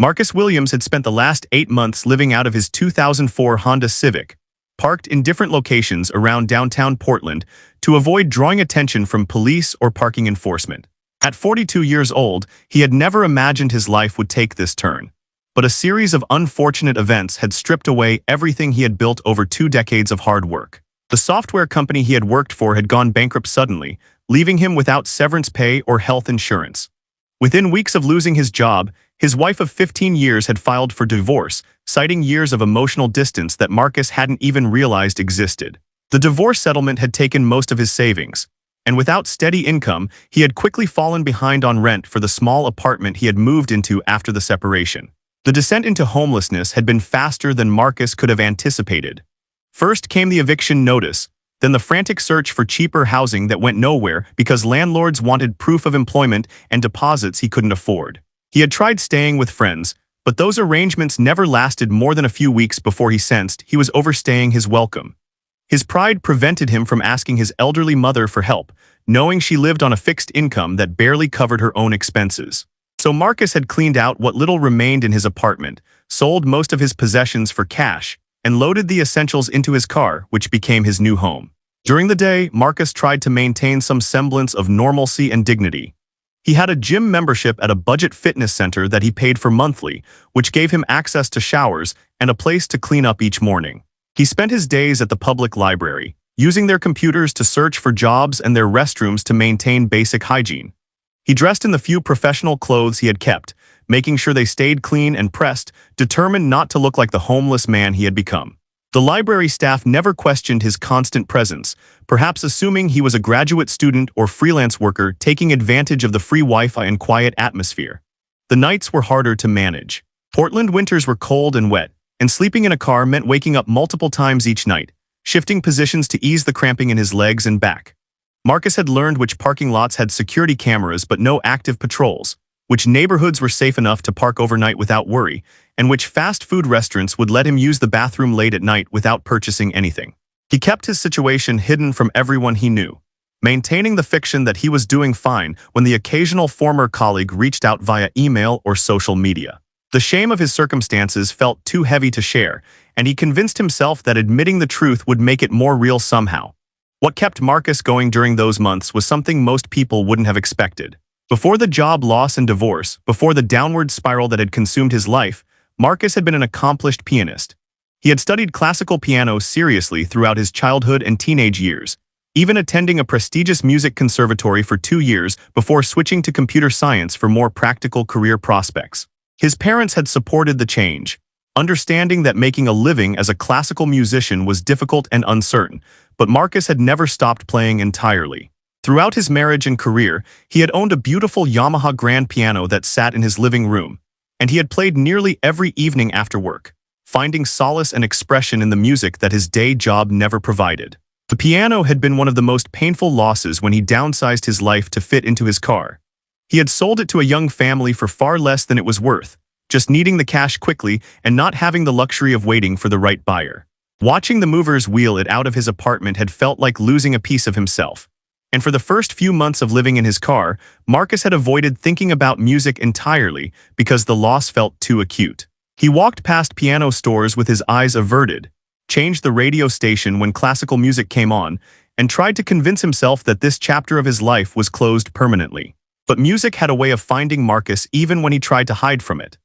Marcus Williams had spent the last 8 months living out of his 2004 Honda Civic, parked in different locations around downtown Portland to avoid drawing attention from police or parking enforcement. At 42 years old, he had never imagined his life would take this turn. But a series of unfortunate events had stripped away everything he had built over 2 decades of hard work. The software company he had worked for had gone bankrupt suddenly, leaving him without severance pay or health insurance. Within weeks of losing his job, his wife of 15 years had filed for divorce, citing years of emotional distance that Marcus hadn't even realized existed. The divorce settlement had taken most of his savings, and without steady income, he had quickly fallen behind on rent for the small apartment he had moved into after the separation. The descent into homelessness had been faster than Marcus could have anticipated. First came the eviction notice, then the frantic search for cheaper housing that went nowhere because landlords wanted proof of employment and deposits he couldn't afford. He had tried staying with friends, but those arrangements never lasted more than a few weeks before he sensed he was overstaying his welcome. His pride prevented him from asking his elderly mother for help, knowing she lived on a fixed income that barely covered her own expenses. So Marcus had cleaned out what little remained in his apartment, sold most of his possessions for cash, and loaded the essentials into his car, which became his new home. During the day, Marcus tried to maintain some semblance of normalcy and dignity. He had a gym membership at a budget fitness center that he paid for monthly, which gave him access to showers and a place to clean up each morning. He spent his days at the public library, using their computers to search for jobs and their restrooms to maintain basic hygiene. He dressed in the few professional clothes he had kept, making sure they stayed clean and pressed, determined not to look like the homeless man he had become. The library staff never questioned his constant presence, perhaps assuming he was a graduate student or freelance worker taking advantage of the free Wi-Fi and quiet atmosphere. The nights were harder to manage. Portland winters were cold and wet, and sleeping in a car meant waking up multiple times each night, shifting positions to ease the cramping in his legs and back. Marcus had learned which parking lots had security cameras but no active patrols, which neighborhoods were safe enough to park overnight without worry, and which fast food restaurants would let him use the bathroom late at night without purchasing anything. He kept his situation hidden from everyone he knew, maintaining the fiction that he was doing fine when the occasional former colleague reached out via email or social media. The shame of his circumstances felt too heavy to share, and he convinced himself that admitting the truth would make it more real somehow. What kept Marcus going during those months was something most people wouldn't have expected. Before the job loss and divorce, before the downward spiral that had consumed his life, Marcus had been an accomplished pianist. He had studied classical piano seriously throughout his childhood and teenage years, even attending a prestigious music conservatory for 2 years before switching to computer science for more practical career prospects. His parents had supported the change, understanding that making a living as a classical musician was difficult and uncertain, but Marcus had never stopped playing entirely. Throughout his marriage and career, he had owned a beautiful Yamaha grand piano that sat in his living room, and he had played nearly every evening after work, finding solace and expression in the music that his day job never provided. The piano had been one of the most painful losses when he downsized his life to fit into his car. He had sold it to a young family for far less than it was worth, just needing the cash quickly and not having the luxury of waiting for the right buyer. Watching the movers wheel it out of his apartment had felt like losing a piece of himself. And for the first few months of living in his car, Marcus had avoided thinking about music entirely because the loss felt too acute. He walked past piano stores with his eyes averted, changed the radio station when classical music came on, and tried to convince himself that this chapter of his life was closed permanently. But music had a way of finding Marcus even when he tried to hide from it.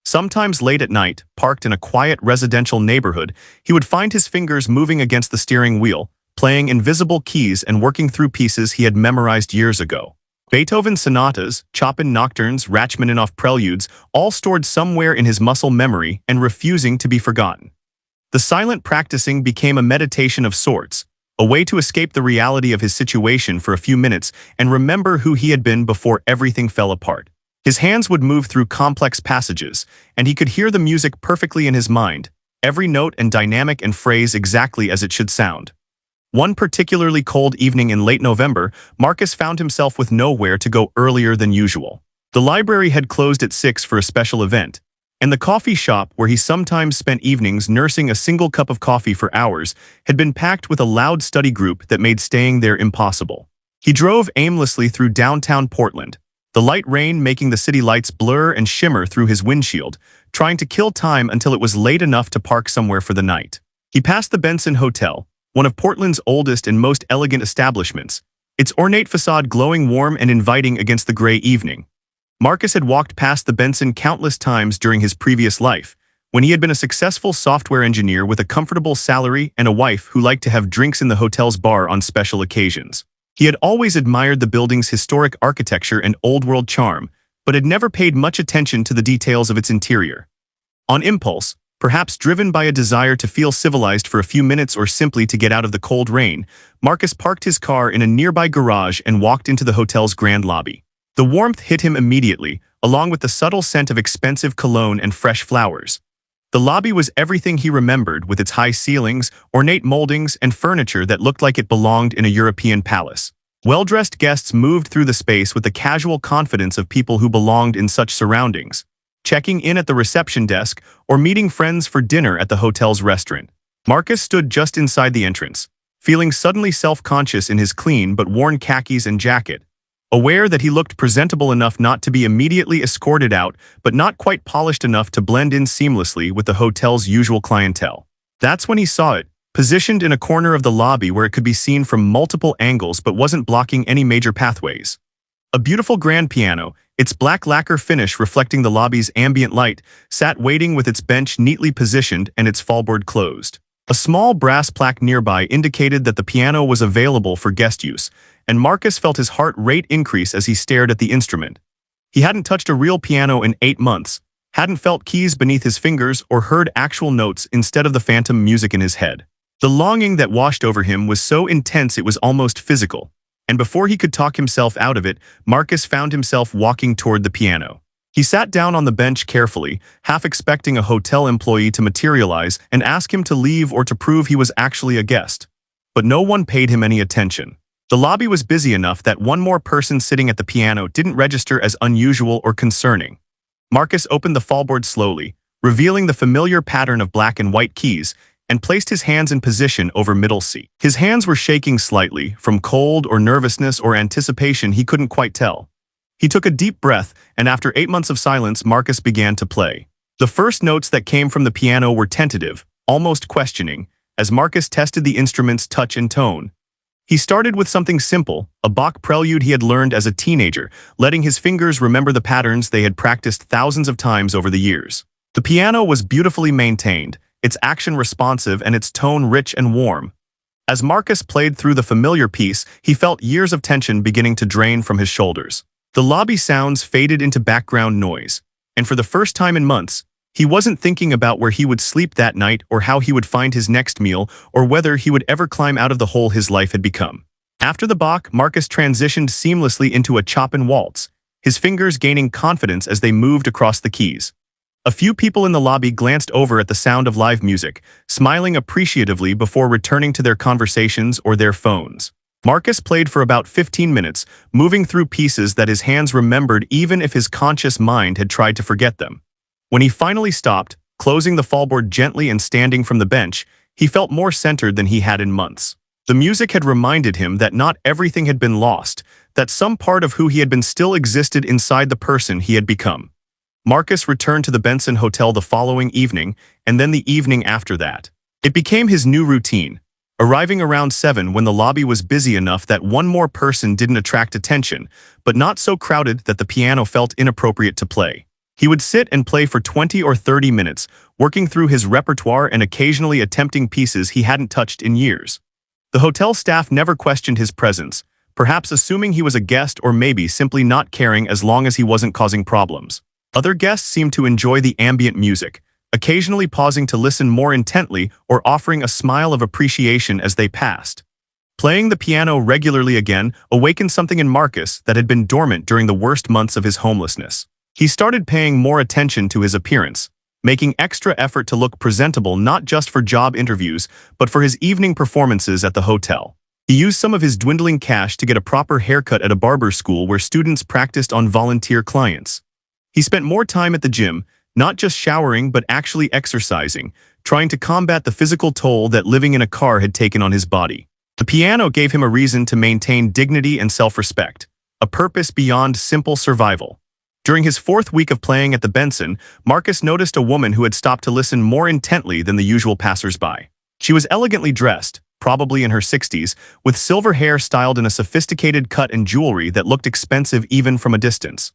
Sometimes late at night, parked in a quiet residential neighborhood, he would find his fingers moving against the steering wheel, playing invisible keys and working through pieces he had memorized years ago. Beethoven sonatas, Chopin nocturnes, Rachmaninoff preludes, all stored somewhere in his muscle memory and refusing to be forgotten. The silent practicing became a meditation of sorts, a way to escape the reality of his situation for a few minutes and remember who he had been before everything fell apart. His hands would move through complex passages, and he could hear the music perfectly in his mind, every note and dynamic and phrase exactly as it should sound. One particularly cold evening in late November, Marcus found himself with nowhere to go earlier than usual. The library had closed at 6 for a special event, and the coffee shop where he sometimes spent evenings nursing a single cup of coffee for hours had been packed with a loud study group that made staying there impossible. He drove aimlessly through downtown Portland, the light rain making the city lights blur and shimmer through his windshield, trying to kill time until it was late enough to park somewhere for the night. He passed the Benson Hotel, one of Portland's oldest and most elegant establishments, its ornate facade glowing warm and inviting against the gray evening. Marcus had walked past the Benson countless times during his previous life, when he had been a successful software engineer with a comfortable salary and a wife who liked to have drinks in the hotel's bar on special occasions. He had always admired the building's historic architecture and old-world charm, but had never paid much attention to the details of its interior. On impulse, perhaps driven by a desire to feel civilized for a few minutes or simply to get out of the cold rain, Marcus parked his car in a nearby garage and walked into the hotel's grand lobby. The warmth hit him immediately, along with the subtle scent of expensive cologne and fresh flowers. The lobby was everything he remembered, with its high ceilings, ornate moldings, and furniture that looked like it belonged in a European palace. Well-dressed guests moved through the space with the casual confidence of people who belonged in such surroundings, checking in at the reception desk or meeting friends for dinner at the hotel's restaurant. Marcus stood just inside the entrance, feeling suddenly self-conscious in his clean but worn khakis and jacket, aware that he looked presentable enough not to be immediately escorted out, but not quite polished enough to blend in seamlessly with the hotel's usual clientele. That's when he saw it, positioned in a corner of the lobby where it could be seen from multiple angles but wasn't blocking any major pathways. A beautiful grand piano, its black lacquer finish reflecting the lobby's ambient light, sat waiting with its bench neatly positioned and its fallboard closed. A small brass plaque nearby indicated that the piano was available for guest use, and Marcus felt his heart rate increase as he stared at the instrument. He hadn't touched a real piano in 8 months, hadn't felt keys beneath his fingers or heard actual notes instead of the phantom music in his head. The longing that washed over him was so intense it was almost physical, and before he could talk himself out of it, Marcus found himself walking toward the piano. He sat down on the bench carefully, half expecting a hotel employee to materialize and ask him to leave or to prove he was actually a guest. But no one paid him any attention. The lobby was busy enough that one more person sitting at the piano didn't register as unusual or concerning. Marcus opened the fallboard slowly, revealing the familiar pattern of black and white keys, and placed his hands in position over middle C. His hands were shaking slightly, from cold or nervousness or anticipation he couldn't quite tell. He took a deep breath, and after 8 months of silence, Marcus began to play. The first notes that came from the piano were tentative, almost questioning, as Marcus tested the instrument's touch and tone. He started with something simple, a Bach prelude he had learned as a teenager, letting his fingers remember the patterns they had practiced thousands of times over the years. The piano was beautifully maintained, its action responsive and its tone rich and warm. As Marcus played through the familiar piece, he felt years of tension beginning to drain from his shoulders. The lobby sounds faded into background noise, and for the first time in months, he wasn't thinking about where he would sleep that night or how he would find his next meal or whether he would ever climb out of the hole his life had become. After the Bach, Marcus transitioned seamlessly into a Chopin waltz, his fingers gaining confidence as they moved across the keys. A few people in the lobby glanced over at the sound of live music, smiling appreciatively before returning to their conversations or their phones. Marcus played for about 15 minutes, moving through pieces that his hands remembered even if his conscious mind had tried to forget them. When he finally stopped, closing the fallboard gently and standing from the bench, he felt more centered than he had in months. The music had reminded him that not everything had been lost, that some part of who he had been still existed inside the person he had become. Marcus returned to the Benson Hotel the following evening, and then the evening after that. It became his new routine, arriving around 7 when the lobby was busy enough that one more person didn't attract attention, but not so crowded that the piano felt inappropriate to play. He would sit and play for 20 or 30 minutes, working through his repertoire and occasionally attempting pieces he hadn't touched in years. The hotel staff never questioned his presence, perhaps assuming he was a guest or maybe simply not caring as long as he wasn't causing problems. Other guests seemed to enjoy the ambient music, occasionally pausing to listen more intently or offering a smile of appreciation as they passed. Playing the piano regularly again awakened something in Marcus that had been dormant during the worst months of his homelessness. He started paying more attention to his appearance, making extra effort to look presentable not just for job interviews, but for his evening performances at the hotel. He used some of his dwindling cash to get a proper haircut at a barber school where students practiced on volunteer clients. He spent more time at the gym, not just showering but actually exercising, trying to combat the physical toll that living in a car had taken on his body. The piano gave him a reason to maintain dignity and self-respect, a purpose beyond simple survival. During his fourth week of playing at the Benson, Marcus noticed a woman who had stopped to listen more intently than the usual passersby. She was elegantly dressed, probably in her 60s, with silver hair styled in a sophisticated cut and jewelry that looked expensive even from a distance.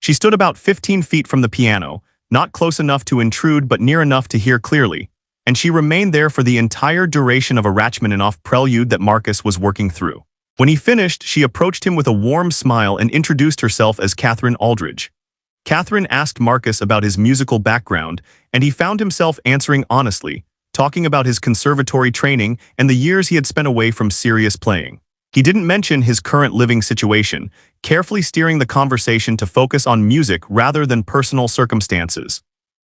She stood about 15 feet from the piano, not close enough to intrude but near enough to hear clearly, and she remained there for the entire duration of a Rachmaninoff prelude that Marcus was working through. When he finished, she approached him with a warm smile and introduced herself as Catherine Aldridge. Catherine asked Marcus about his musical background, and he found himself answering honestly, talking about his conservatory training and the years he had spent away from serious playing. He didn't mention his current living situation, carefully steering the conversation to focus on music rather than personal circumstances.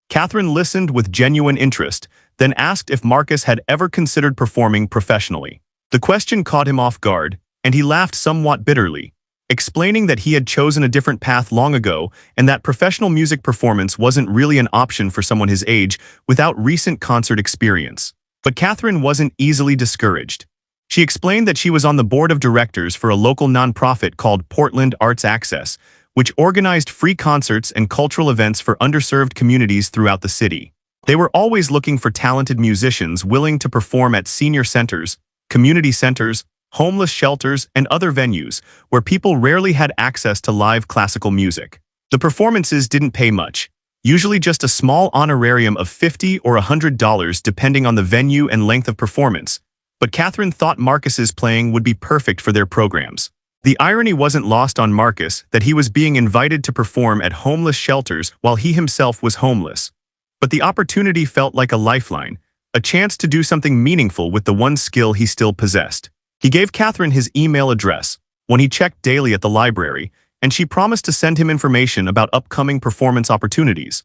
Catherine listened with genuine interest, then asked if Marcus had ever considered performing professionally. The question caught him off guard, and he laughed somewhat bitterly, explaining that he had chosen a different path long ago and that professional music performance wasn't really an option for someone his age without recent concert experience. But Catherine wasn't easily discouraged. She explained that she was on the board of directors for a local nonprofit called Portland Arts Access, which organized free concerts and cultural events for underserved communities throughout the city. They were always looking for talented musicians willing to perform at senior centers, community centers, homeless shelters, and other venues where people rarely had access to live classical music. The performances didn't pay much, usually just a small honorarium of $50 or $100 depending on the venue and length of performance, but Catherine thought Marcus's playing would be perfect for their programs. The irony wasn't lost on Marcus that he was being invited to perform at homeless shelters while he himself was homeless. But the opportunity felt like a lifeline, a chance to do something meaningful with the one skill he still possessed. He gave Catherine his email address when he checked daily at the library, and she promised to send him information about upcoming performance opportunities.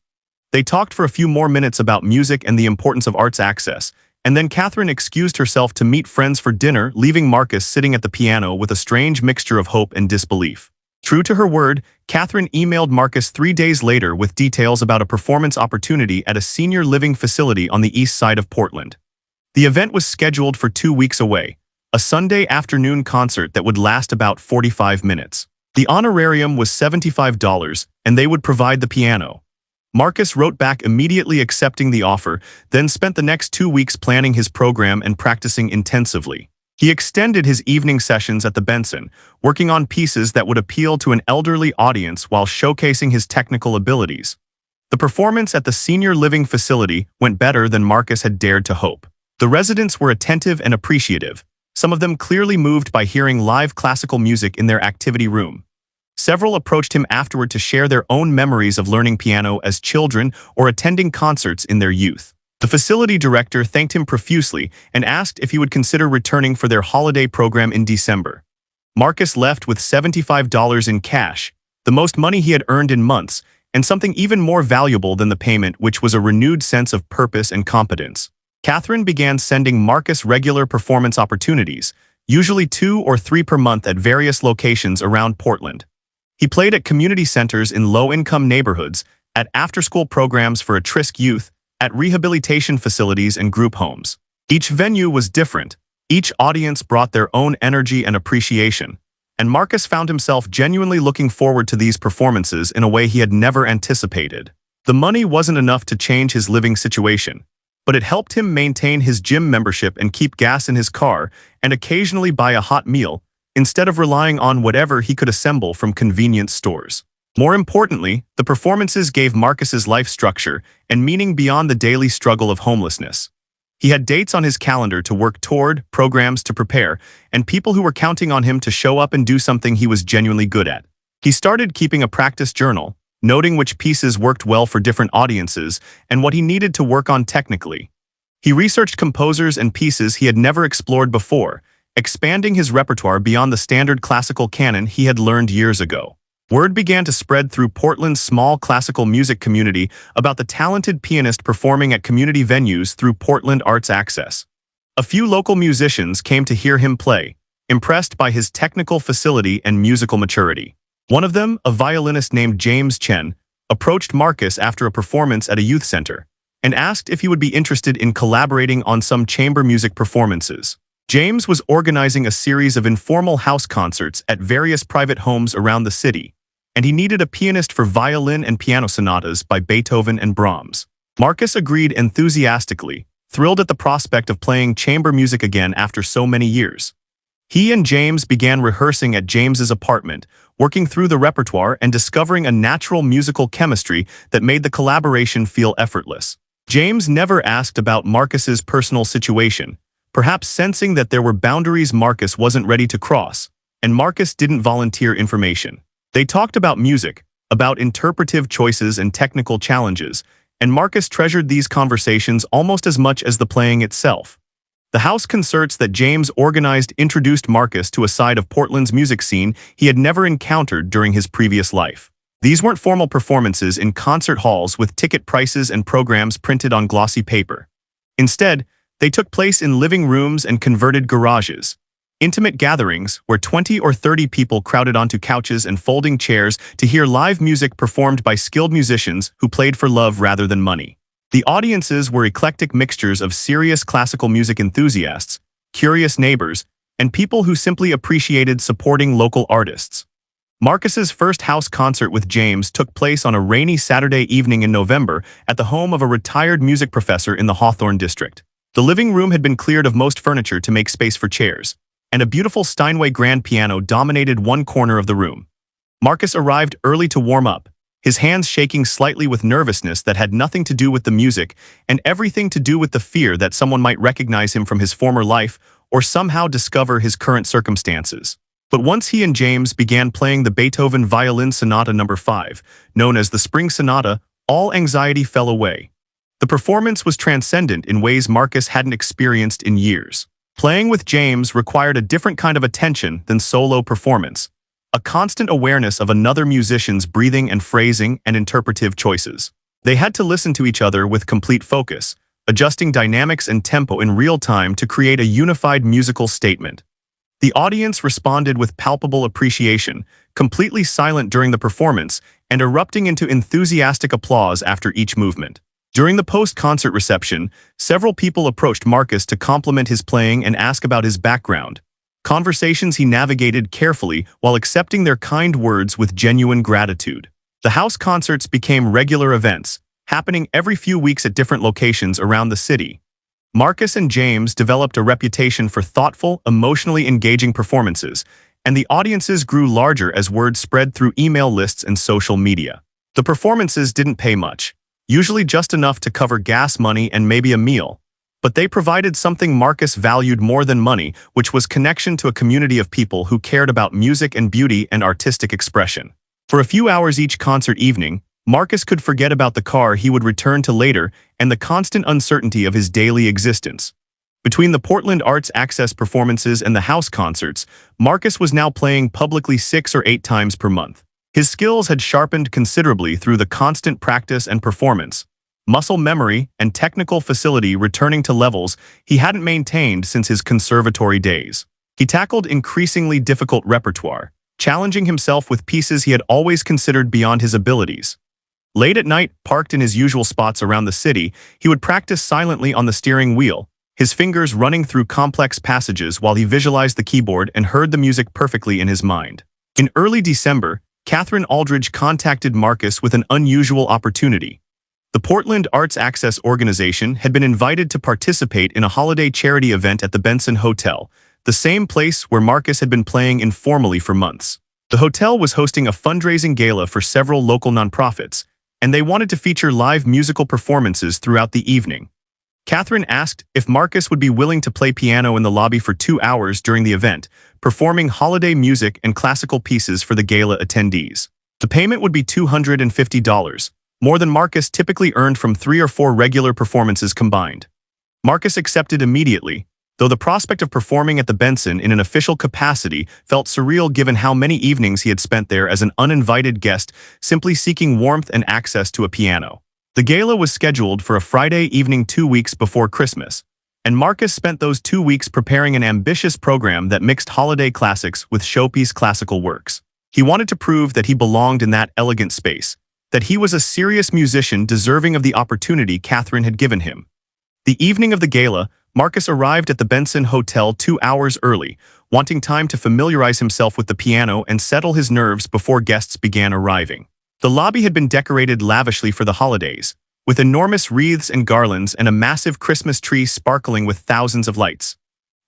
They talked for a few more minutes about music and the importance of arts access, and then Catherine excused herself to meet friends for dinner, leaving Marcus sitting at the piano with a strange mixture of hope and disbelief. True to her word, Catherine emailed Marcus 3 days later with details about a performance opportunity at a senior living facility on the east side of Portland. The event was scheduled for 2 weeks away, a Sunday afternoon concert that would last about 45 minutes. The honorarium was $75, and they would provide the piano. Marcus wrote back immediately accepting the offer, then spent the next 2 weeks planning his program and practicing intensively. He extended his evening sessions at the Benson, working on pieces that would appeal to an elderly audience while showcasing his technical abilities. The performance at the senior living facility went better than Marcus had dared to hope. The residents were attentive and appreciative, some of them clearly moved by hearing live classical music in their activity room. Several approached him afterward to share their own memories of learning piano as children or attending concerts in their youth. The facility director thanked him profusely and asked if he would consider returning for their holiday program in December. Marcus left with $75 in cash, the most money he had earned in months, and something even more valuable than the payment, which was a renewed sense of purpose and competence. Catherine began sending Marcus regular performance opportunities, usually 2 or 3 per month at various locations around Portland. He played at community centers in low-income neighborhoods, at after-school programs for at-risk youth, at rehabilitation facilities and group homes. Each venue was different, each audience brought their own energy and appreciation, and Marcus found himself genuinely looking forward to these performances in a way he had never anticipated. The money wasn't enough to change his living situation, but it helped him maintain his gym membership and keep gas in his car and occasionally buy a hot meal, instead of relying on whatever he could assemble from convenience stores. More importantly, the performances gave Marcus's life structure and meaning beyond the daily struggle of homelessness. He had dates on his calendar to work toward, programs to prepare, and people who were counting on him to show up and do something he was genuinely good at. He started keeping a practice journal, noting which pieces worked well for different audiences and what he needed to work on technically. He researched composers and pieces he had never explored before, expanding his repertoire beyond the standard classical canon he had learned years ago. Word began to spread through Portland's small classical music community about the talented pianist performing at community venues through Portland Arts Access. A few local musicians came to hear him play, impressed by his technical facility and musical maturity. One of them, a violinist named James Chen, approached Marcus after a performance at a youth center and asked if he would be interested in collaborating on some chamber music performances. James was organizing a series of informal house concerts at various private homes around the city, and he needed a pianist for violin and piano sonatas by Beethoven and Brahms. Marcus agreed enthusiastically, thrilled at the prospect of playing chamber music again after so many years. He and James began rehearsing at James's apartment, working through the repertoire and discovering a natural musical chemistry that made the collaboration feel effortless. James never asked about Marcus's personal situation, perhaps sensing that there were boundaries Marcus wasn't ready to cross, and Marcus didn't volunteer information. They talked about music, about interpretive choices and technical challenges, and Marcus treasured these conversations almost as much as the playing itself. The house concerts that James organized introduced Marcus to a side of Portland's music scene he had never encountered during his previous life. These weren't formal performances in concert halls with ticket prices and programs printed on glossy paper. Instead, they took place in living rooms and converted garages. Intimate gatherings where 20 or 30 people crowded onto couches and folding chairs to hear live music performed by skilled musicians who played for love rather than money. The audiences were eclectic mixtures of serious classical music enthusiasts, curious neighbors, and people who simply appreciated supporting local artists. Marcus's first house concert with James took place on a rainy Saturday evening in November at the home of a retired music professor in the Hawthorne district. The living room had been cleared of most furniture to make space for chairs, and a beautiful Steinway grand piano dominated one corner of the room. Marcus arrived early to warm up, his hands shaking slightly with nervousness that had nothing to do with the music and everything to do with the fear that someone might recognize him from his former life or somehow discover his current circumstances. But once he and James began playing the Beethoven Violin Sonata No. 5, known as the Spring Sonata, all anxiety fell away. The performance was transcendent in ways Marcus hadn't experienced in years. Playing with James required a different kind of attention than solo performance, a constant awareness of another musician's breathing and phrasing and interpretive choices. They had to listen to each other with complete focus, adjusting dynamics and tempo in real time to create a unified musical statement. The audience responded with palpable appreciation, completely silent during the performance and erupting into enthusiastic applause after each movement. During the post-concert reception, several people approached Marcus to compliment his playing and ask about his background. Conversations he navigated carefully while accepting their kind words with genuine gratitude. The house concerts became regular events, happening every few weeks at different locations around the city. Marcus and James developed a reputation for thoughtful, emotionally engaging performances, and the audiences grew larger as word spread through email lists and social media. The performances didn't pay much, usually just enough to cover gas money and maybe a meal. But they provided something Marcus valued more than money, which was connection to a community of people who cared about music and beauty and artistic expression. For a few hours each concert evening, Marcus could forget about the car he would return to later and the constant uncertainty of his daily existence. Between the Portland Arts Access performances and the house concerts, Marcus was now playing publicly 6 or 8 times per month. His skills had sharpened considerably through the constant practice and performance, muscle memory and technical facility returning to levels he hadn't maintained since his conservatory days. He tackled increasingly difficult repertoire, challenging himself with pieces he had always considered beyond his abilities. Late at night, parked in his usual spots around the city, he would practice silently on the steering wheel, his fingers running through complex passages while he visualized the keyboard and heard the music perfectly in his mind. In early December, Catherine Aldridge contacted Marcus with an unusual opportunity. The Portland Arts Access organization had been invited to participate in a holiday charity event at the Benson Hotel, the same place where Marcus had been playing informally for months. The hotel was hosting a fundraising gala for several local nonprofits, and they wanted to feature live musical performances throughout the evening. Catherine asked if Marcus would be willing to play piano in the lobby for 2 hours during the event, performing holiday music and classical pieces for the gala attendees. The payment would be $250, more than Marcus typically earned from 3 or 4 regular performances combined. Marcus accepted immediately, though the prospect of performing at the Benson in an official capacity felt surreal given how many evenings he had spent there as an uninvited guest simply seeking warmth and access to a piano. The gala was scheduled for a Friday evening 2 weeks before Christmas, and Marcus spent those 2 weeks preparing an ambitious program that mixed holiday classics with showpiece classical works. He wanted to prove that he belonged in that elegant space, that he was a serious musician deserving of the opportunity Catherine had given him. The evening of the gala, Marcus arrived at the Benson Hotel 2 hours early, wanting time to familiarize himself with the piano and settle his nerves before guests began arriving. The lobby had been decorated lavishly for the holidays, with enormous wreaths and garlands and a massive Christmas tree sparkling with thousands of lights.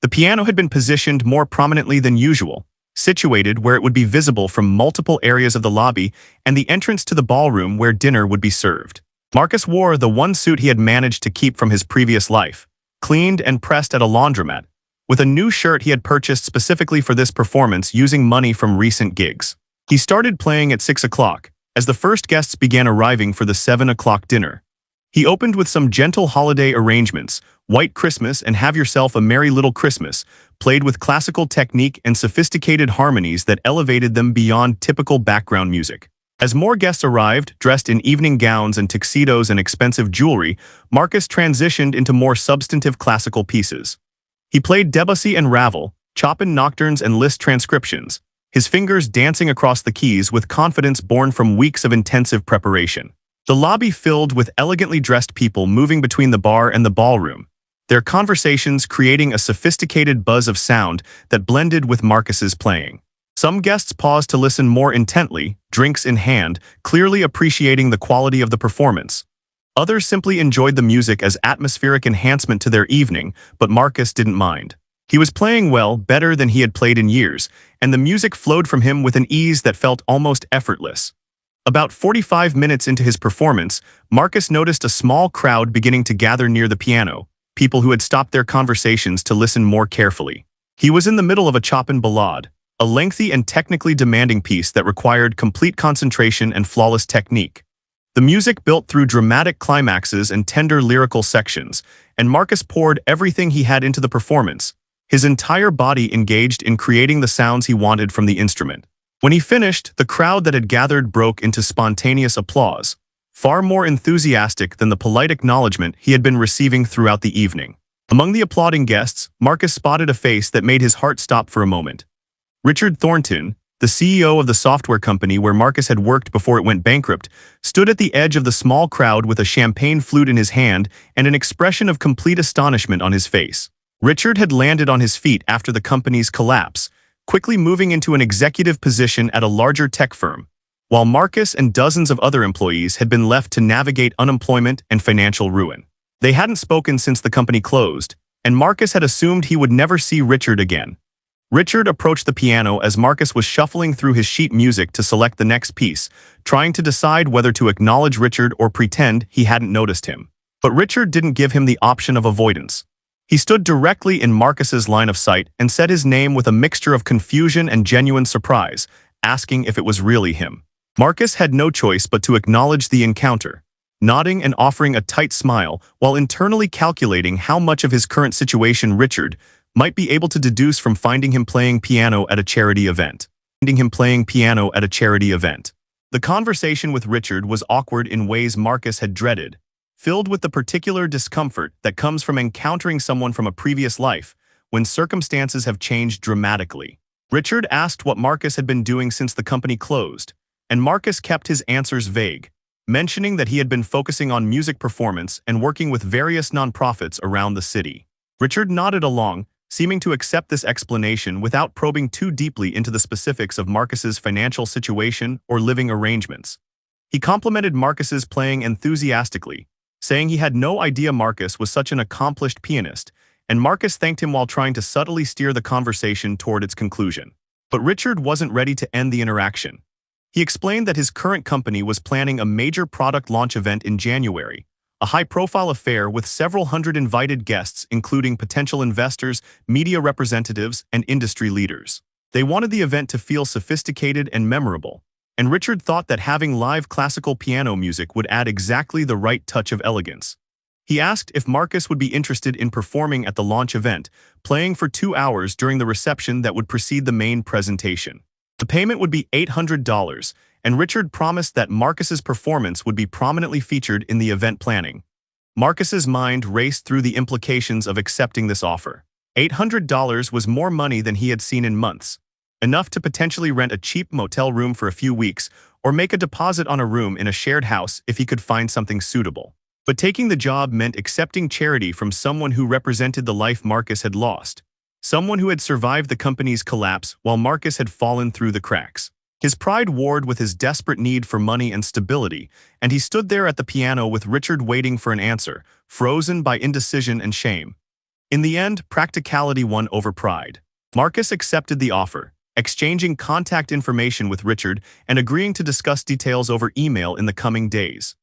The piano had been positioned more prominently than usual, situated where it would be visible from multiple areas of the lobby and the entrance to the ballroom where dinner would be served. Marcus wore the one suit he had managed to keep from his previous life, cleaned and pressed at a laundromat, with a new shirt he had purchased specifically for this performance using money from recent gigs. He started playing at 6 o'clock, as the first guests began arriving for the 7 o'clock dinner. He opened with some gentle holiday arrangements, White Christmas and Have Yourself a Merry Little Christmas, played with classical technique and sophisticated harmonies that elevated them beyond typical background music. As more guests arrived, dressed in evening gowns and tuxedos and expensive jewelry, Marcus transitioned into more substantive classical pieces. He played Debussy and Ravel, Chopin nocturnes and Liszt transcriptions, his fingers dancing across the keys with confidence born from weeks of intensive preparation. The lobby filled with elegantly dressed people moving between the bar and the ballroom, their conversations creating a sophisticated buzz of sound that blended with Marcus's playing. Some guests paused to listen more intently, drinks in hand, clearly appreciating the quality of the performance. Others simply enjoyed the music as atmospheric enhancement to their evening, but Marcus didn't mind. He was playing well, better than he had played in years, and the music flowed from him with an ease that felt almost effortless. About 45 minutes into his performance, Marcus noticed a small crowd beginning to gather near the piano, people who had stopped their conversations to listen more carefully. He was in the middle of a Chopin ballade, a lengthy and technically demanding piece that required complete concentration and flawless technique. The music built through dramatic climaxes and tender lyrical sections, and Marcus poured everything he had into the performance, his entire body engaged in creating the sounds he wanted from the instrument. When he finished, the crowd that had gathered broke into spontaneous applause, far more enthusiastic than the polite acknowledgement he had been receiving throughout the evening. Among the applauding guests, Marcus spotted a face that made his heart stop for a moment. Richard Thornton, the CEO of the software company where Marcus had worked before it went bankrupt, stood at the edge of the small crowd with a champagne flute in his hand and an expression of complete astonishment on his face. Richard had landed on his feet after the company's collapse, quickly moving into an executive position at a larger tech firm, while Marcus and dozens of other employees had been left to navigate unemployment and financial ruin. They hadn't spoken since the company closed, and Marcus had assumed he would never see Richard again. Richard approached the piano as Marcus was shuffling through his sheet music to select the next piece, trying to decide whether to acknowledge Richard or pretend he hadn't noticed him. But Richard didn't give him the option of avoidance. He stood directly in Marcus's line of sight and said his name with a mixture of confusion and genuine surprise, asking if it was really him. Marcus had no choice but to acknowledge the encounter, nodding and offering a tight smile while internally calculating how much of his current situation Richard might be able to deduce from finding him playing piano at a charity event. The conversation with Richard was awkward in ways Marcus had dreaded, filled with the particular discomfort that comes from encountering someone from a previous life when circumstances have changed dramatically. Richard asked what Marcus had been doing since the company closed, and Marcus kept his answers vague, mentioning that he had been focusing on music performance and working with various nonprofits around the city. Richard nodded along, seeming to accept this explanation without probing too deeply into the specifics of Marcus's financial situation or living arrangements. He complimented Marcus's playing enthusiastically, saying he had no idea Marcus was such an accomplished pianist, and Marcus thanked him while trying to subtly steer the conversation toward its conclusion. But Richard wasn't ready to end the interaction. He explained that his current company was planning a major product launch event in January, a high-profile affair with several hundred invited guests including potential investors, media representatives, and industry leaders. They wanted the event to feel sophisticated and memorable, and Richard thought that having live classical piano music would add exactly the right touch of elegance. He asked if Marcus would be interested in performing at the launch event, playing for 2 hours during the reception that would precede the main presentation. The payment would be $800, and Richard promised that Marcus's performance would be prominently featured in the event planning. Marcus's mind raced through the implications of accepting this offer. $800 was more money than he had seen in months, enough to potentially rent a cheap motel room for a few weeks or make a deposit on a room in a shared house if he could find something suitable. But taking the job meant accepting charity from someone who represented the life Marcus had lost. Someone who had survived the company's collapse while Marcus had fallen through the cracks. His pride warred with his desperate need for money and stability, and he stood there at the piano with Richard waiting for an answer, frozen by indecision and shame. In the end, practicality won over pride. Marcus accepted the offer, exchanging contact information with Richard and agreeing to discuss details over email in the coming days.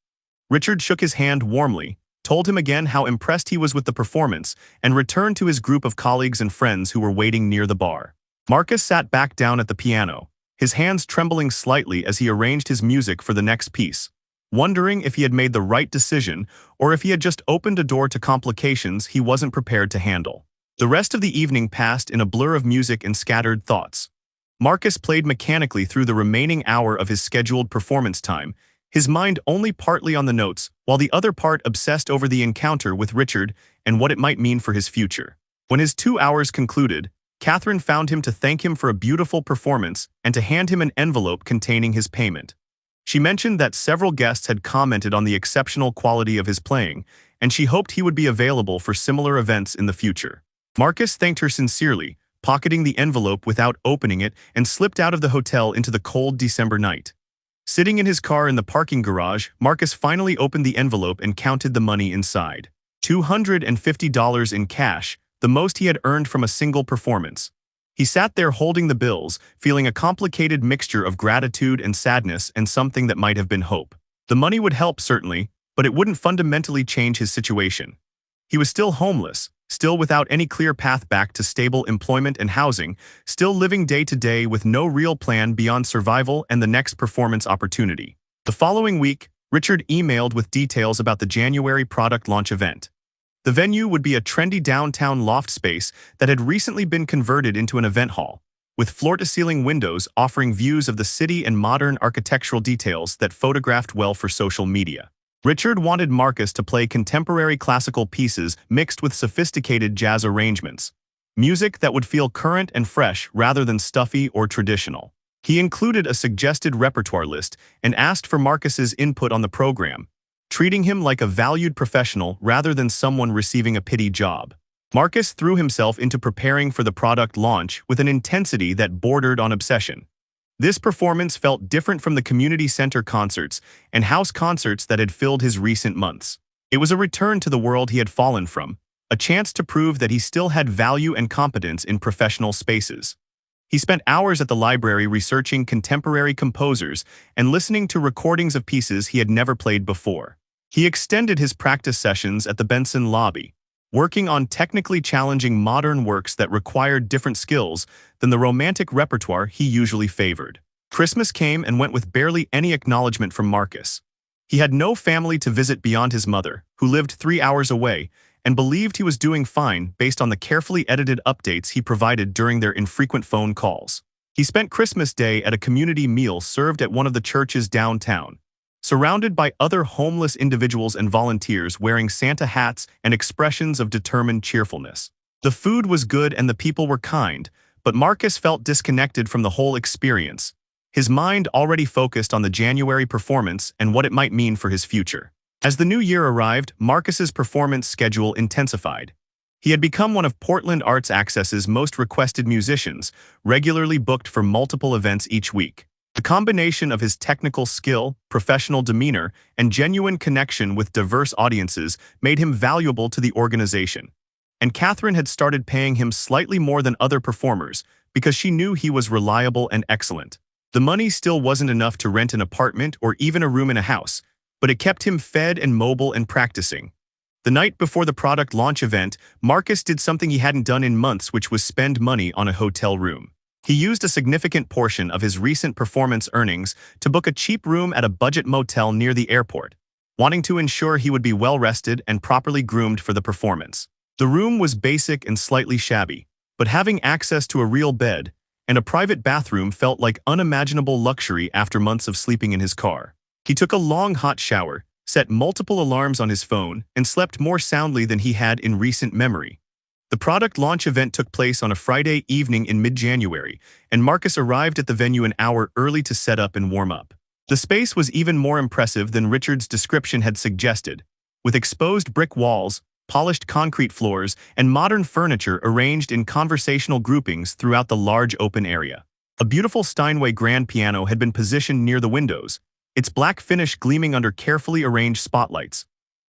Richard shook his hand warmly, told him again how impressed he was with the performance, and returned to his group of colleagues and friends who were waiting near the bar. Marcus sat back down at the piano, his hands trembling slightly as he arranged his music for the next piece, wondering if he had made the right decision or if he had just opened a door to complications he wasn't prepared to handle. The rest of the evening passed in a blur of music and scattered thoughts. Marcus played mechanically through the remaining hour of his scheduled performance time, his mind only partly on the notes, while the other part obsessed over the encounter with Richard and what it might mean for his future. When his 2 hours concluded, Catherine found him to thank him for a beautiful performance and to hand him an envelope containing his payment. She mentioned that several guests had commented on the exceptional quality of his playing, and she hoped he would be available for similar events in the future. Marcus thanked her sincerely, pocketing the envelope without opening it, and slipped out of the hotel into the cold December night. Sitting in his car in the parking garage, Marcus finally opened the envelope and counted the money inside. $250 in cash, the most he had earned from a single performance. He sat there holding the bills, feeling a complicated mixture of gratitude and sadness and something that might have been hope. The money would help, certainly, but it wouldn't fundamentally change his situation. He was still homeless, still without any clear path back to stable employment and housing, still living day to day with no real plan beyond survival and the next performance opportunity. The following week, Richard emailed with details about the January product launch event. The venue would be a trendy downtown loft space that had recently been converted into an event hall, with floor-to-ceiling windows offering views of the city and modern architectural details that photographed well for social media. Richard wanted Marcus to play contemporary classical pieces mixed with sophisticated jazz arrangements, music that would feel current and fresh rather than stuffy or traditional. He included a suggested repertoire list and asked for Marcus's input on the program, treating him like a valued professional rather than someone receiving a pity job. Marcus threw himself into preparing for the product launch with an intensity that bordered on obsession. This performance felt different from the community center concerts and house concerts that had filled his recent months. It was a return to the world he had fallen from, a chance to prove that he still had value and competence in professional spaces. He spent hours at the library researching contemporary composers and listening to recordings of pieces he had never played before. He extended his practice sessions at the Benson lobby, working on technically challenging modern works that required different skills than the romantic repertoire he usually favored. Christmas came and went with barely any acknowledgement from Marcus. He had no family to visit beyond his mother, who lived 3 hours away, and believed he was doing fine based on the carefully edited updates he provided during their infrequent phone calls. He spent Christmas Day at a community meal served at one of the churches downtown, surrounded by other homeless individuals and volunteers wearing Santa hats and expressions of determined cheerfulness. The food was good and the people were kind, but Marcus felt disconnected from the whole experience, his mind already focused on the January performance and what it might mean for his future. As the new year arrived, Marcus's performance schedule intensified. He had become one of Portland Arts Access's most requested musicians, regularly booked for multiple events each week. The combination of his technical skill, professional demeanor, and genuine connection with diverse audiences made him valuable to the organization. And Catherine had started paying him slightly more than other performers because she knew he was reliable and excellent. The money still wasn't enough to rent an apartment or even a room in a house, but it kept him fed and mobile and practicing. The night before the product launch event, Marcus did something he hadn't done in months, which was spend money on a hotel room. He used a significant portion of his recent performance earnings to book a cheap room at a budget motel near the airport, wanting to ensure he would be well-rested and properly groomed for the performance. The room was basic and slightly shabby, but having access to a real bed and a private bathroom felt like unimaginable luxury after months of sleeping in his car. He took a long hot shower, set multiple alarms on his phone, and slept more soundly than he had in recent memory. The product launch event took place on a Friday evening in mid-January, and Marcus arrived at the venue an hour early to set up and warm up. The space was even more impressive than Richard's description had suggested, with exposed brick walls, polished concrete floors, and modern furniture arranged in conversational groupings throughout the large open area. A beautiful Steinway grand piano had been positioned near the windows, its black finish gleaming under carefully arranged spotlights.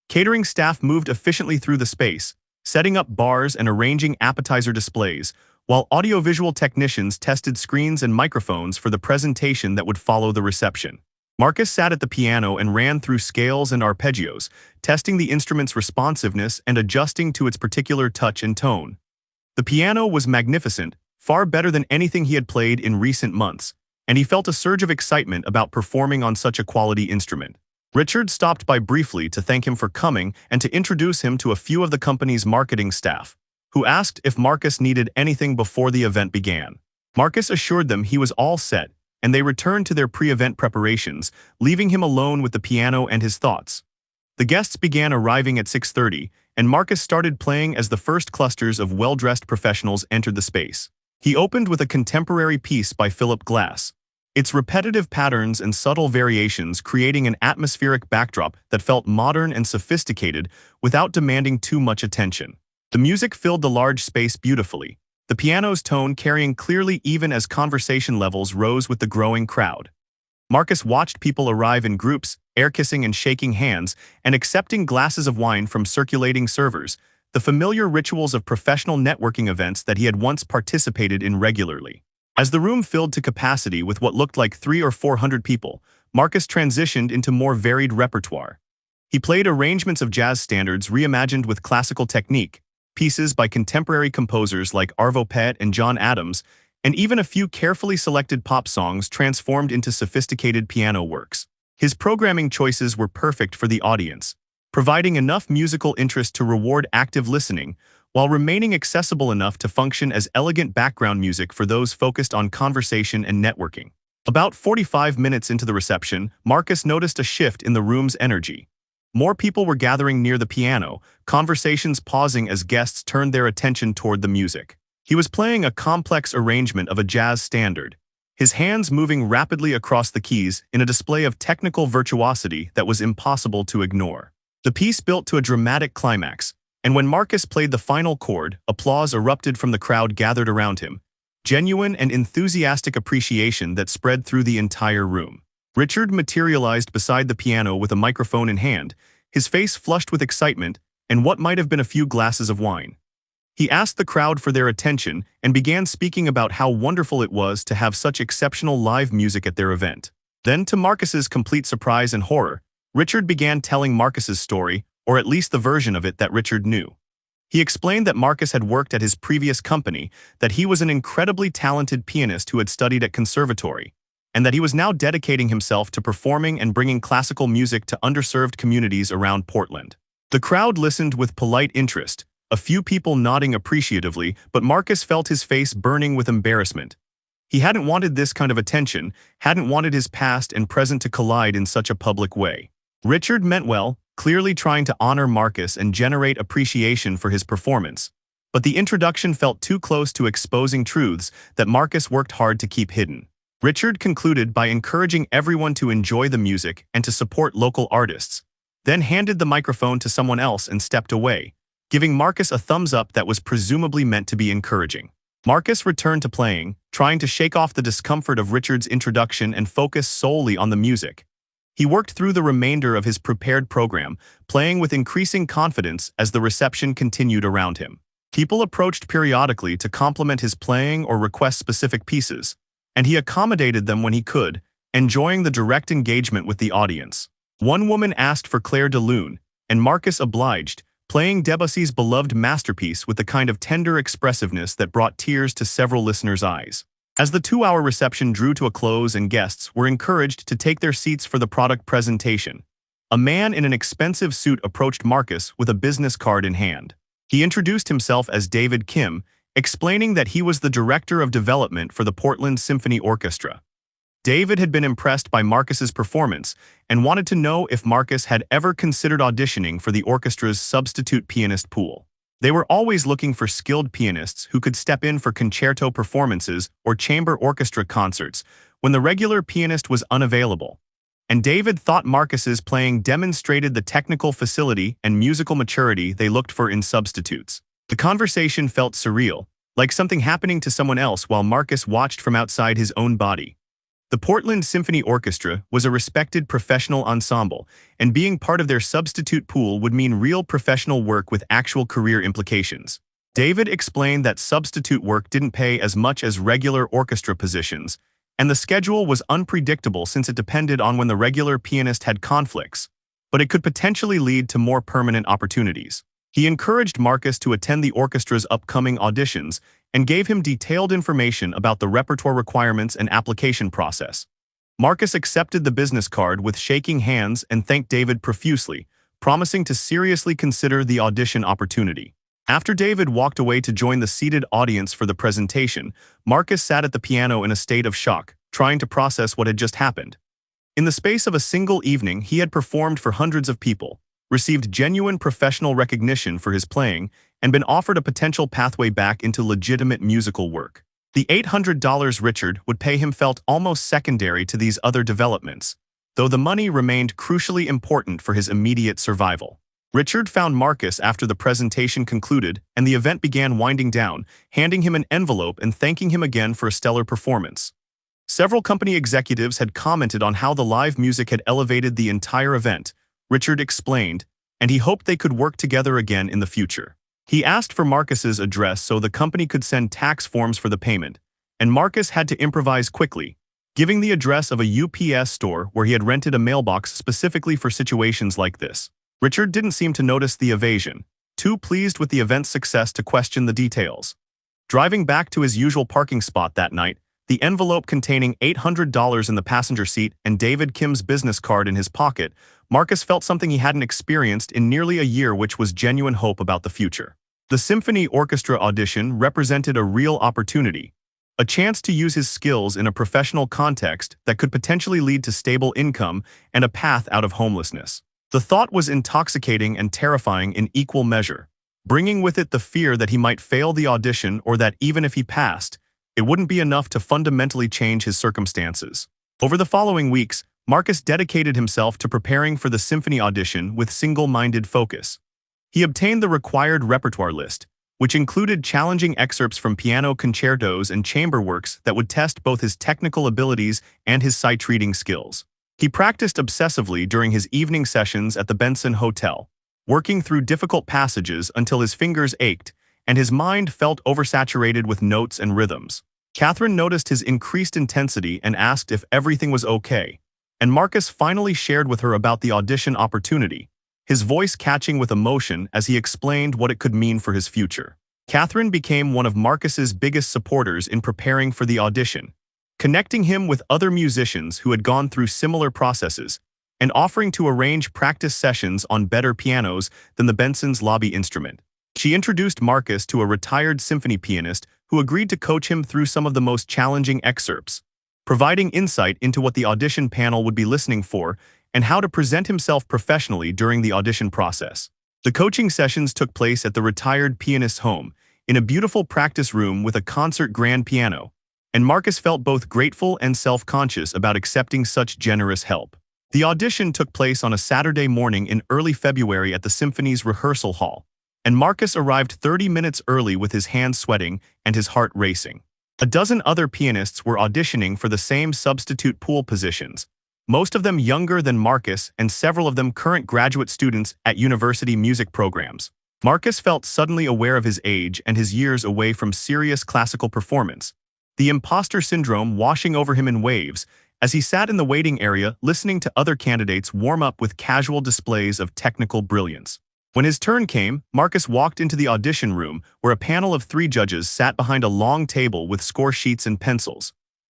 Catering staff moved efficiently through the space, setting up bars and arranging appetizer displays, while audiovisual technicians tested screens and microphones for the presentation that would follow the reception. Marcus sat at the piano and ran through scales and arpeggios, testing the instrument's responsiveness and adjusting to its particular touch and tone. The piano was magnificent, far better than anything he had played in recent months, and he felt a surge of excitement about performing on such a quality instrument. Richard stopped by briefly to thank him for coming and to introduce him to a few of the company's marketing staff, who asked if Marcus needed anything before the event began. Marcus assured them he was all set, and they returned to their pre-event preparations, leaving him alone with the piano and his thoughts. The guests began arriving at 6:30, and Marcus started playing as the first clusters of well-dressed professionals entered the space. He opened with a contemporary piece by Philip Glass, its repetitive patterns and subtle variations creating an atmospheric backdrop that felt modern and sophisticated without demanding too much attention. The music filled the large space beautifully, the piano's tone carrying clearly even as conversation levels rose with the growing crowd. Marcus watched people arrive in groups, air-kissing and shaking hands, and accepting glasses of wine from circulating servers, the familiar rituals of professional networking events that he had once participated in regularly. As the room filled to capacity with what looked like 300 or 400 people, Marcus transitioned into more varied repertoire. He played arrangements of jazz standards reimagined with classical technique, pieces by contemporary composers like Arvo Pärt and John Adams, and even a few carefully selected pop songs transformed into sophisticated piano works. His programming choices were perfect for the audience, providing enough musical interest to reward active listening, while remaining accessible enough to function as elegant background music for those focused on conversation and networking. About 45 minutes into the reception, Marcus noticed a shift in the room's energy. More people were gathering near the piano, conversations pausing as guests turned their attention toward the music. He was playing a complex arrangement of a jazz standard, his hands moving rapidly across the keys in a display of technical virtuosity that was impossible to ignore. The piece built to a dramatic climax, and when Marcus played the final chord, applause erupted from the crowd gathered around him, genuine and enthusiastic appreciation that spread through the entire room. Richard materialized beside the piano with a microphone in hand, his face flushed with excitement and what might have been a few glasses of wine. He asked the crowd for their attention and began speaking about how wonderful it was to have such exceptional live music at their event. Then, to Marcus's complete surprise and horror, Richard began telling Marcus's story, or at least the version of it that Richard knew. He explained that Marcus had worked at his previous company, that he was an incredibly talented pianist who had studied at conservatory, and that he was now dedicating himself to performing and bringing classical music to underserved communities around Portland. The crowd listened with polite interest, a few people nodding appreciatively, but Marcus felt his face burning with embarrassment. He hadn't wanted this kind of attention, hadn't wanted his past and present to collide in such a public way. Richard meant well, clearly trying to honor Marcus and generate appreciation for his performance, but the introduction felt too close to exposing truths that Marcus worked hard to keep hidden. Richard concluded by encouraging everyone to enjoy the music and to support local artists, then handed the microphone to someone else and stepped away, giving Marcus a thumbs up that was presumably meant to be encouraging. Marcus returned to playing, trying to shake off the discomfort of Richard's introduction and focus solely on the music. He worked through the remainder of his prepared program, playing with increasing confidence as the reception continued around him. People approached periodically to compliment his playing or request specific pieces, and he accommodated them when he could, enjoying the direct engagement with the audience. One woman asked for Claire de Lune, and Marcus obliged, playing Debussy's beloved masterpiece with the kind of tender expressiveness that brought tears to several listeners' eyes. As the 2-hour reception drew to a close and guests were encouraged to take their seats for the product presentation, a man in an expensive suit approached Marcus with a business card in hand. He introduced himself as David Kim, explaining that he was the director of development for the Portland Symphony Orchestra. David had been impressed by Marcus's performance and wanted to know if Marcus had ever considered auditioning for the orchestra's substitute pianist pool. They were always looking for skilled pianists who could step in for concerto performances or chamber orchestra concerts when the regular pianist was unavailable. and David thought Marcus's playing demonstrated the technical facility and musical maturity they looked for in substitutes. The conversation felt surreal, like something happening to someone else while Marcus watched from outside his own body. The Portland Symphony Orchestra was a respected professional ensemble, and being part of their substitute pool would mean real professional work with actual career implications. David explained that substitute work didn't pay as much as regular orchestra positions, and the schedule was unpredictable since it depended on when the regular pianist had conflicts, but it could potentially lead to more permanent opportunities. He encouraged Marcus to attend the orchestra's upcoming auditions and gave him detailed information about the repertoire requirements and application process. Marcus accepted the business card with shaking hands and thanked David profusely, promising to seriously consider the audition opportunity. After David walked away to join the seated audience for the presentation, Marcus sat at the piano in a state of shock, trying to process what had just happened. In the space of a single evening, he had performed for hundreds of people, received genuine professional recognition for his playing, and been offered a potential pathway back into legitimate musical work. The $800 Richard would pay him felt almost secondary to these other developments, though the money remained crucially important for his immediate survival. Richard found Marcus after the presentation concluded and the event began winding down, handing him an envelope and thanking him again for a stellar performance. Several company executives had commented on how the live music had elevated the entire event, Richard explained, and he hoped they could work together again in the future. He asked for Marcus's address so the company could send tax forms for the payment, and Marcus had to improvise quickly, giving the address of a UPS store where he had rented a mailbox specifically for situations like this. Richard didn't seem to notice the evasion, too pleased with the event's success to question the details. Driving back to his usual parking spot that night, the envelope containing $800 in the passenger seat and David Kim's business card in his pocket, Marcus felt something he hadn't experienced in nearly a year, which was genuine hope about the future. The symphony orchestra audition represented a real opportunity, a chance to use his skills in a professional context that could potentially lead to stable income and a path out of homelessness. The thought was intoxicating and terrifying in equal measure, bringing with it the fear that he might fail the audition or that even if he passed, it wouldn't be enough to fundamentally change his circumstances. Over the following weeks, Marcus dedicated himself to preparing for the symphony audition with single-minded focus. He obtained the required repertoire list, which included challenging excerpts from piano concertos and chamber works that would test both his technical abilities and his sight-reading skills. He practiced obsessively during his evening sessions at the Benson Hotel, working through difficult passages until his fingers ached and his mind felt oversaturated with notes and rhythms. Catherine noticed his increased intensity and asked if everything was okay, and Marcus finally shared with her about the audition opportunity, his voice catching with emotion as he explained what it could mean for his future. Catherine became one of Marcus's biggest supporters in preparing for the audition, connecting him with other musicians who had gone through similar processes and offering to arrange practice sessions on better pianos than the Benson's lobby instrument. She introduced Marcus to a retired symphony pianist who agreed to coach him through some of the most challenging excerpts, providing insight into what the audition panel would be listening for and how to present himself professionally during the audition process. The coaching sessions took place at the retired pianist's home, in a beautiful practice room with a concert grand piano, and Marcus felt both grateful and self-conscious about accepting such generous help. The audition took place on a Saturday morning in early February at the symphony's rehearsal hall, and Marcus arrived 30 minutes early with his hands sweating and his heart racing. A dozen other pianists were auditioning for the same substitute pool positions, most of them younger than Marcus and several of them current graduate students at university music programs. Marcus felt suddenly aware of his age and his years away from serious classical performance, the imposter syndrome washing over him in waves as he sat in the waiting area listening to other candidates warm up with casual displays of technical brilliance. When his turn came, Marcus walked into the audition room where a panel of 3 judges sat behind a long table with score sheets and pencils.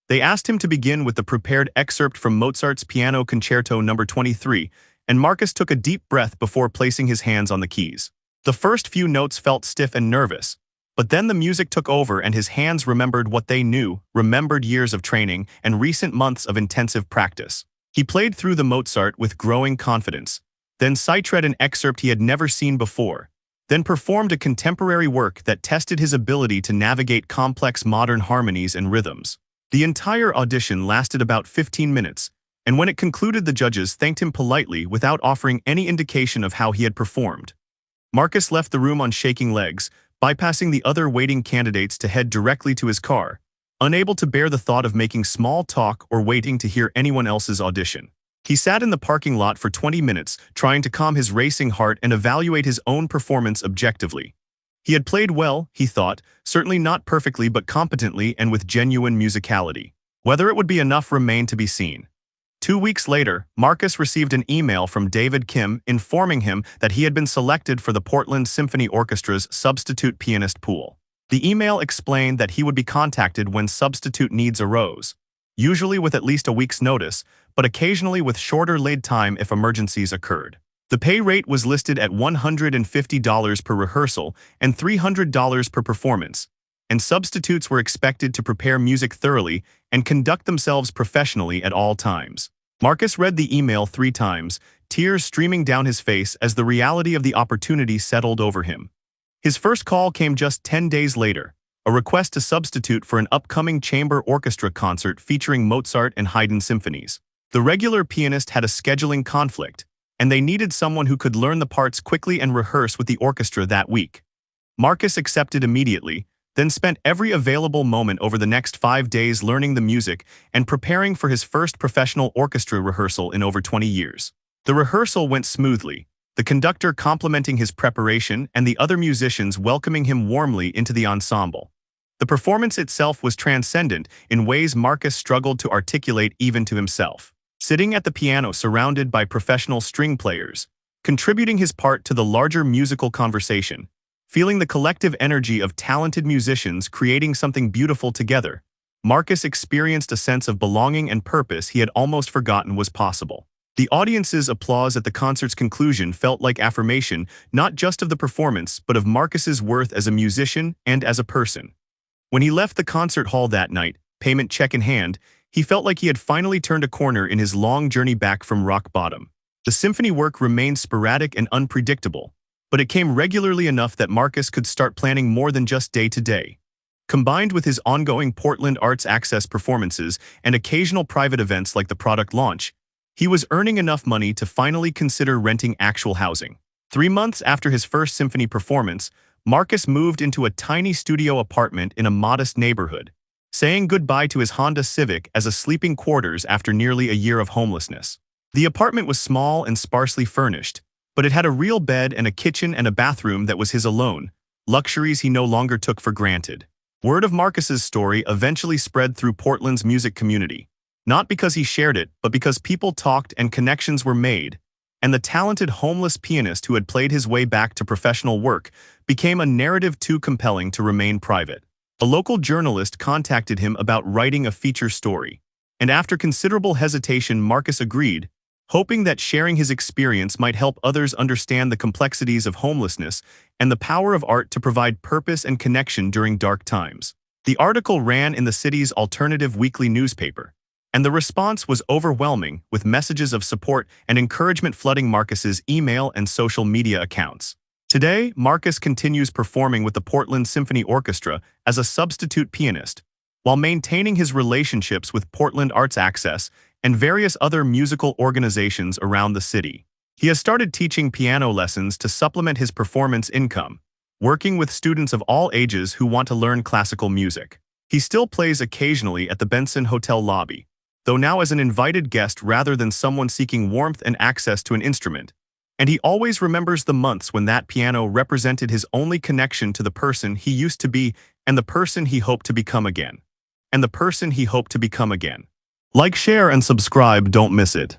They asked him to begin with the prepared excerpt from Mozart's Piano Concerto No. 23, and Marcus took a deep breath before placing his hands on the keys. The first few notes felt stiff and nervous, but then the music took over and his hands remembered what they knew, remembered years of training and recent months of intensive practice. He played through the Mozart with growing confidence, then sight-read an excerpt he had never seen before, then performed a contemporary work that tested his ability to navigate complex modern harmonies and rhythms. The entire audition lasted about 15 minutes, And when it concluded, the judges thanked him politely without offering any indication of how he had performed. Marcus left the room on shaking legs, bypassing the other waiting candidates to head directly to his car, unable to bear the thought of making small talk or waiting to hear anyone else's audition. He sat in the parking lot for 20 minutes, trying to calm his racing heart and evaluate his own performance objectively. He had played well, he thought, certainly not perfectly but competently and with genuine musicality. Whether it would be enough remained to be seen. 2 weeks later, Marcus received an email from David Kim informing him that he had been selected for the Portland Symphony Orchestra's substitute pianist pool. The email explained that he would be contacted when substitute needs arose, usually with at least a week's notice, but occasionally with shorter lead time if emergencies occurred. The pay rate was listed at $150 per rehearsal and $300 per performance, and substitutes were expected to prepare music thoroughly and conduct themselves professionally at all times. Marcus read the email 3 times, tears streaming down his face as the reality of the opportunity settled over him. His first call came just 10 days later, a request to substitute for an upcoming chamber orchestra concert featuring Mozart and Haydn symphonies. The regular pianist had a scheduling conflict, and they needed someone who could learn the parts quickly and rehearse with the orchestra that week. Marcus accepted immediately, then spent every available moment over the next 5 days learning the music and preparing for his first professional orchestra rehearsal in over 20 years. The rehearsal went smoothly, the conductor complimenting his preparation and the other musicians welcoming him warmly into the ensemble. The performance itself was transcendent in ways Marcus struggled to articulate even to himself. Sitting at the piano surrounded by professional string players, contributing his part to the larger musical conversation, feeling the collective energy of talented musicians creating something beautiful together, Marcus experienced a sense of belonging and purpose he had almost forgotten was possible. The audience's applause at the concert's conclusion felt like affirmation not just of the performance but of Marcus's worth as a musician and as a person. When he left the concert hall that night, payment check in hand, he felt like he had finally turned a corner in his long journey back from rock bottom. The symphony work remained sporadic and unpredictable, but it came regularly enough that Marcus could start planning more than just day-to-day. Combined with his ongoing Portland Arts Access performances and occasional private events like the product launch, he was earning enough money to finally consider renting actual housing. 3 months after his first symphony performance, Marcus moved into a tiny studio apartment in a modest neighborhood, saying goodbye to his Honda Civic as a sleeping quarters after nearly a year of homelessness. The apartment was small and sparsely furnished, but it had a real bed and a kitchen and a bathroom that was his alone, luxuries he no longer took for granted. Word of Marcus's story eventually spread through Portland's music community, not because he shared it, but because people talked and connections were made, and the talented homeless pianist who had played his way back to professional work became a narrative too compelling to remain private. A local journalist contacted him about writing a feature story, and after considerable hesitation, Marcus agreed, hoping that sharing his experience might help others understand the complexities of homelessness and the power of art to provide purpose and connection during dark times. The article ran in the city's alternative weekly newspaper, and the response was overwhelming, with messages of support and encouragement flooding Marcus's email and social media accounts. Today, Marcus continues performing with the Portland Symphony Orchestra as a substitute pianist, while maintaining his relationships with Portland Arts Access and various other musical organizations around the city. He has started teaching piano lessons to supplement his performance income, working with students of all ages who want to learn classical music. He still plays occasionally at the Benson Hotel lobby, though now as an invited guest rather than someone seeking warmth and access to an instrument. And he always remembers the months when that piano represented his only connection to the person he used to be and the person he hoped to become again. Like, share, and subscribe, don't miss it.